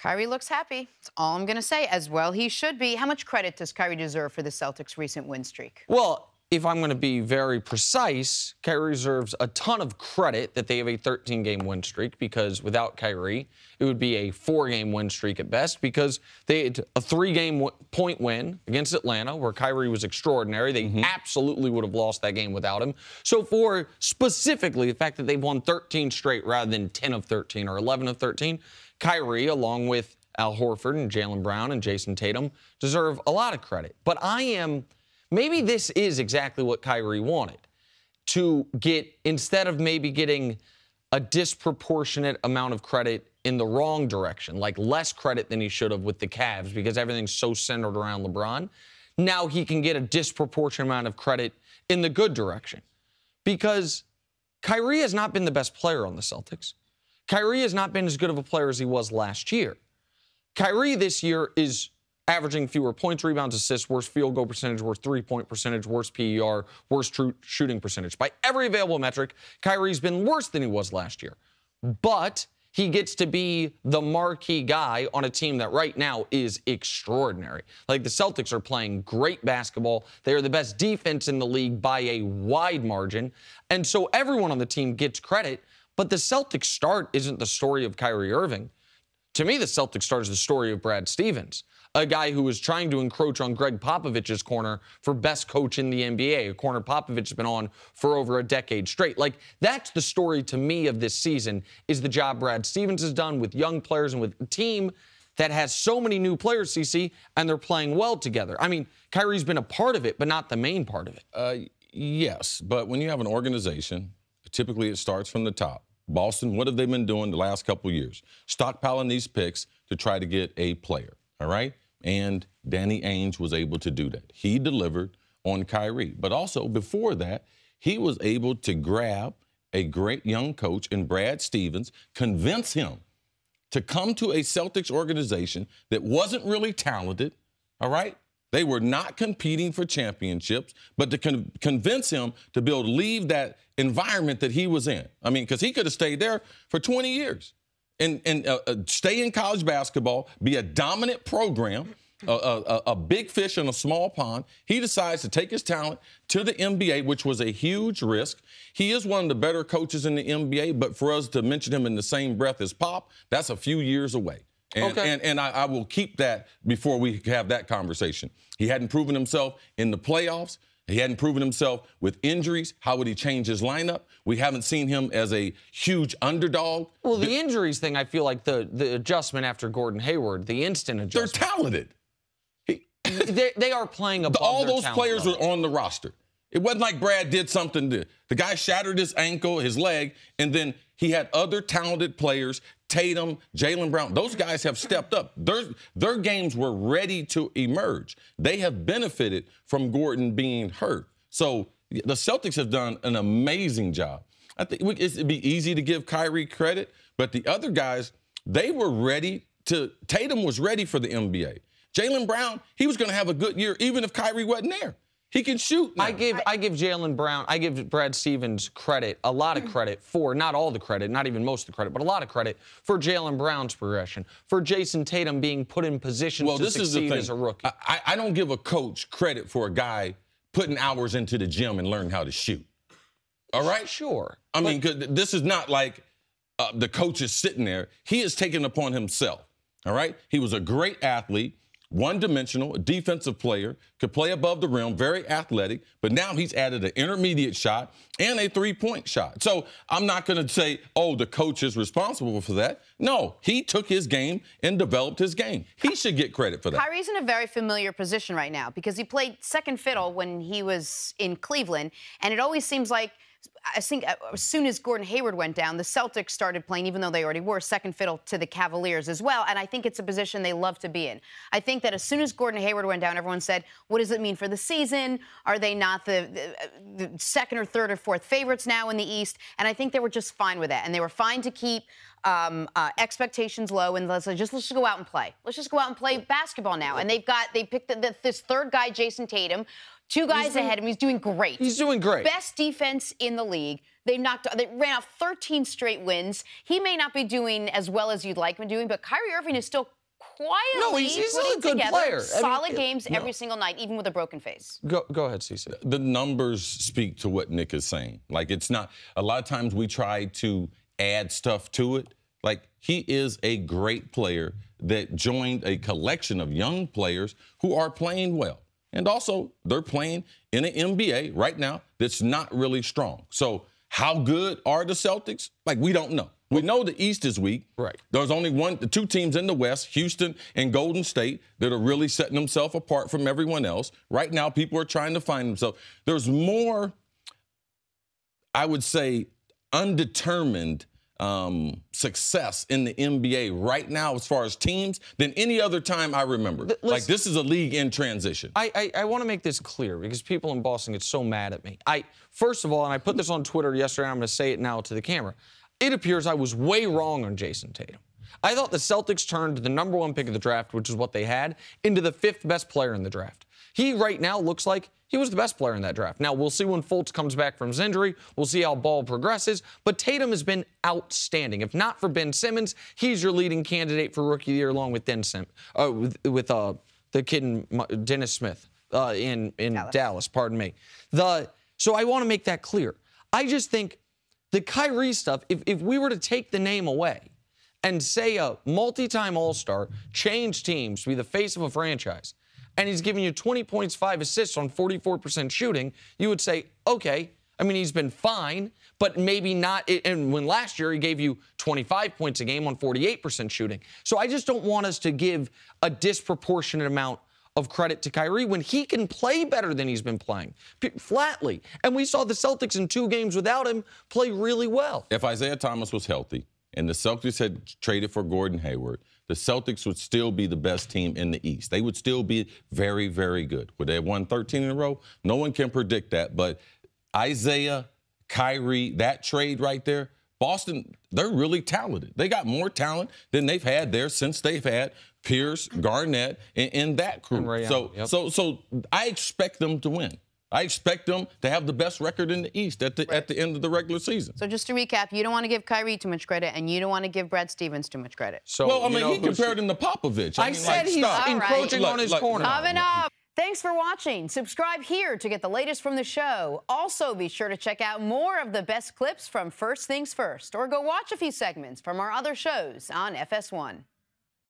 Kyrie looks happy. That's all I'm going to say. As well he should be. How much credit does Kyrie deserve for the Celtics' recent win streak? Well, if I'm going to be very precise, Kyrie deserves a ton of credit that they have a 13-game win streak, because without Kyrie, it would be a 4-game win streak at best, because they had a 3-game point win against Atlanta where Kyrie was extraordinary. They absolutely would have lost that game without him. So for specifically the fact that they've won 13 straight rather than 10 of 13 or 11 of 13, Kyrie, along with Al Horford and Jaylen Brown and Jason Tatum, deserve a lot of credit. But maybe this is exactly what Kyrie wanted, to get, instead of maybe getting a disproportionate amount of credit in the wrong direction, like less credit than he should have with the Cavs because everything's so centered around LeBron, now he can get a disproportionate amount of credit in the good direction. Because Kyrie has not been the best player on the Celtics. Kyrie has not been as good of a player as he was last year. Kyrie this year is averaging fewer points, rebounds, assists, worse field goal percentage, worse three-point percentage, worse PER, worse true shooting percentage. By every available metric, Kyrie's been worse than he was last year. But he gets to be the marquee guy on a team that right now is extraordinary. Like, the Celtics are playing great basketball. They are the best defense in the league by a wide margin. And so everyone on the team gets credit. But the Celtics start isn't the story of Kyrie Irving. To me, the Celtics start is the story of Brad Stevens, a guy who was trying to encroach on Greg Popovich's corner for best coach in the NBA, a corner Popovich has been on for over a decade straight. Like, that's the story to me of this season, is the job Brad Stevens has done with young players and with a team that has so many new players, CC, and they're playing well together. I mean, Kyrie's been a part of it, but not the main part of it. Yes, but when you have an organization, typically it starts from the top. Boston, what have they been doing the last couple of years? Stockpiling these picks to try to get a player, all right? And Danny Ainge was able to do that. He delivered on Kyrie. But also, before that, he was able to grab a great young coach in Brad Stevens, convince him to come to a Celtics organization that wasn't really talented, all right? They were not competing for championships, but to convince him to leave that environment that he was in. I mean, because he could have stayed there for 20 years and stay in college basketball, be a dominant program, a big fish in a small pond. He decides to take his talent to the NBA, which was a huge risk. He is one of the better coaches in the NBA, but for us to mention him in the same breath as Pop, that's a few years away. And I will keep that before we have that conversation. He hadn't proven himself in the playoffs. He hadn't proven himself with injuries. How would he change his lineup? We haven't seen him as a huge underdog. Well, the injuries thing, I feel like the adjustment after Gordon Hayward, the instant adjustment. They're talented. They are playing above all their those players level. were on the roster. It wasn't like Brad did something the guy shattered his ankle, his leg, and then he had other talented players, Tatum, Jaylen Brown. Those guys have stepped up. Their games were ready to emerge. They have benefited from Gordon being hurt. So the Celtics have done an amazing job. I think it'd be easy to give Kyrie credit, but the other guys, they were ready Tatum was ready for the NBA. Jaylen Brown, he was going to have a good year even if Kyrie wasn't there. He can shoot now. I give Jaylen Brown, I give Brad Stevens credit, a lot of credit for, not all the credit, not even most of the credit, but a lot of credit for Jaylen Brown's progression, for Jason Tatum being put in positions to succeed as a rookie. I don't give a coach credit for a guy putting hours into the gym and learning how to shoot. All right? Sure. I mean, this is not like the coach is sitting there. He has taken upon himself, all right? He was a great athlete. One-dimensional, a defensive player, could play above the rim, very athletic, but now he's added an intermediate shot and a three-point shot. So I'm not going to say, oh, the coach is responsible for that. No, he took his game and developed his game. He should get credit for that. Kyrie's in a very familiar position right now because he played second fiddle when he was in Cleveland, and it always seems like, I think as soon as Gordon Hayward went down, the Celtics started playing, even though they already were, second fiddle to the Cavaliers as well. And I think it's a position they love to be in. I think that as soon as Gordon Hayward went down, everyone said, what does it mean for the season? Are they not the second or third or fourth favorites now in the East? And I think they were just fine with that. And they were fine to keep expectations low and let's just go out and play. Let's just go out and play basketball now. And they picked this third guy, Jason Tatum. Two guys ahead of him. He's doing great. He's doing great. Best defense in the league. They ran off 13 straight wins. He may not be doing as well as you'd like him doing, but Kyrie Irving is still quietly he's still putting a good together player. solid games every single night, even with a broken face. Go ahead, Cece. The numbers speak to what Nick is saying. Like, it's not, a lot of times we try to add stuff to it. Like, he is a great player that joined a collection of young players who are playing well. And also, they're playing in an NBA right now that's not really strong. So how good are the Celtics? Like, we don't know. We know the East is weak. Right. There's only the two teams in the West, Houston and Golden State, that are really setting themselves apart from everyone else. Right now, people are trying to find themselves. There's more, I would say, undetermined success in the NBA right now as far as teams than any other time I remember. Like, this is a league in transition. I want to make this clear because people in Boston get so mad at me. First of all, and I put this on Twitter yesterday, I'm going to say it now to the camera. It appears I was way wrong on Jason Tatum. I thought the Celtics turned the #1 pick of the draft, which is what they had, into the 5th best player in the draft. He right now looks like he was the best player in that draft. Now, we'll see when Fultz comes back from his injury. We'll see how Ball progresses. But Tatum has been outstanding. If not for Ben Simmons, he's your leading candidate for Rookie of the Year along with the kid in Dennis Smith in Dallas. Pardon me. So I want to make that clear. I just think the Kyrie stuff, if we were to take the name away and say a multi-time All-Star, change teams to be the face of a franchise, and he's giving you 20 points, 5 assists on 44% shooting, you would say, okay, I mean, he's been fine, but maybe not. And when last year he gave you 25 points a game on 48% shooting. So I just don't want us to give a disproportionate amount of credit to Kyrie when he can play better than he's been playing, flatly. And we saw the Celtics in 2 games without him play really well. If Isaiah Thomas was healthy and the Celtics had traded for Gordon Hayward, the Celtics would still be the best team in the East. They would still be very, very good. Would they have won 13 in a row? No one can predict that. But Isaiah, Kyrie, that trade right there, Boston, they're really talented. They got more talent than they've had there since they've had Pierce, Garnett, and that crew. So I expect them to win. I expect them to have the best record in the East at the end of the regular season. So just to recap, you don't want to give Kyrie too much credit, and you don't want to give Brad Stevens too much credit. So, well, I mean, he compared him to Popovich. I said he's encroaching on his corner. Coming up. Thanks for watching. Subscribe here to get the latest from the show. Also, be sure to check out more of the best clips from First Things First, or go watch a few segments from our other shows on FS1.